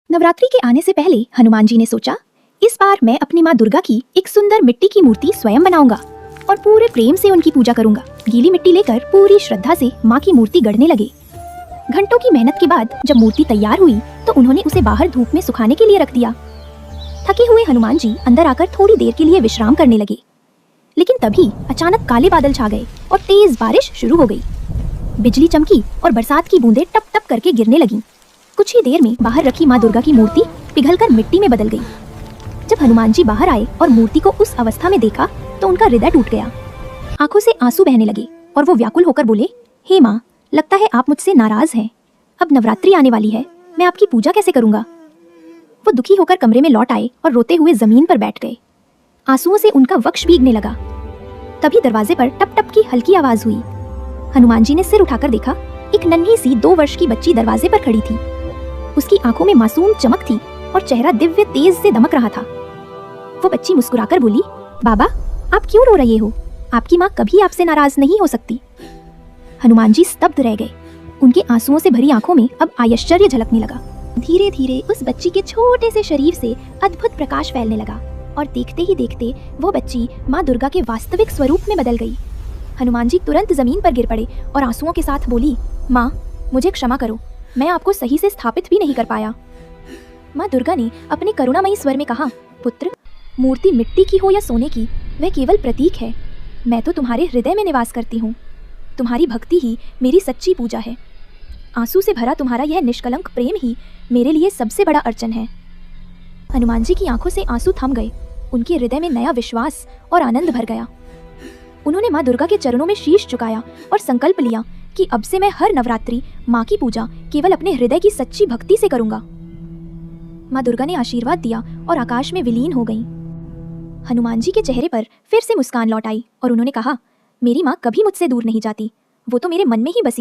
नवरात्रि के आने से पहले हनुमान जी ने सोचा, इस बार मैं अपनी माँ दुर्गा की एक सुंदर मिट्टी की मूर्ति स्वयं बनाऊंगा और पूरे प्रेम से उनकी पूजा करूंगा। गीली मिट्टी लेकर पूरी श्रद्धा से माँ की मूर्ति गढ़ने लगे। घंटों की मेहनत के बाद जब मूर्ति तैयार हुई तो उन्होंने उसे बाहर धूप में सुखाने के लिए रख दिया। थके हुए हनुमान जी अंदर आकर थोड़ी देर के लिए विश्राम करने लगे, लेकिन तभी अचानक काले बादल छा गए और तेज बारिश शुरू हो गई। बिजली चमकी और बरसात की बूंदें टप टप करके गिरने लगीं। कुछ ही देर में बाहर रखी माँ दुर्गा की मूर्ति पिघलकर मिट्टी में बदल गई। जब हनुमान जी बाहर आए और मूर्ति को उस अवस्था में देखा तो उनका हृदय टूट गया। आंखों से आंसू बहने लगे और वो व्याकुल होकर बोले, हे माँ, लगता है आप मुझसे नाराज हैं। अब नवरात्रि आने वाली है, मैं आपकी पूजा कैसे करूंगा। वो दुखी होकर कमरे में लौट आए और रोते हुए जमीन पर बैठ गए। आंसुओं से उनका वक्ष भीगने लगा। तभी दरवाजे पर टप टप की हल्की आवाज हुई। हनुमान जी ने सिर उठाकर देखा, एक नन्ही सी 2 वर्ष की बच्ची दरवाजे पर खड़ी थी। उसकी आंखों में मासूम चमक थी और चेहरा दिव्य तेज से दमक रहा था। वो बच्ची मुस्कुराकर बोली, बाबा, आप क्यों रो रहे हो? आपकी माँ कभी आपसे नाराज नहीं हो सकती। हनुमान जी स्तब्ध रह गए। उनके आंसुओं से भरी आंखों में अब आश्चर्य झलकने लगा। धीरे धीरे उस बच्ची के छोटे से शरीर से अद्भुत प्रकाश फैलने लगा और देखते ही देखते वो बच्ची माँ दुर्गा के वास्तविक स्वरूप में बदल गई। हनुमान जी तुरंत जमीन पर गिर पड़े और आंसुओं के साथ बोली, माँ, मुझे क्षमा करो, मैं आपको सही से स्थापित भी नहीं कर पाया। माँ दुर्गा ने अपने करुणामयी स्वर में कहा, पुत्र, मूर्ति मिट्टी की हो या सोने की, वह केवल प्रतीक है। मैं तो तुम्हारे हृदय में निवास करती हूँ। तुम्हारी भक्ति ही मेरी सच्ची पूजा है। आंसू से भरा तुम्हारा यह निष्कलंक प्रेम ही मेरे लिए सबसे बड़ा अर्चन है। हनुमान जी की आंखों से आंसू थम गए। उनके हृदय में नया विश्वास और आनंद भर गया। उन्होंने माँ दुर्गा के चरणों में शीश झुकाया और संकल्प लिया कि अब से मैं हर नवरात्रि माँ की पूजा केवल अपने हृदय की सच्ची भक्ति से करूंगा। माँ दुर्गा ने आशीर्वाद दिया और आकाश में विलीन हो गईं। हनुमान जी के चेहरे पर फिर से मुस्कान लौट आई और उन्होंने कहा, मेरी माँ कभी मुझसे दूर नहीं जाती, वो तो मेरे मन में ही बसी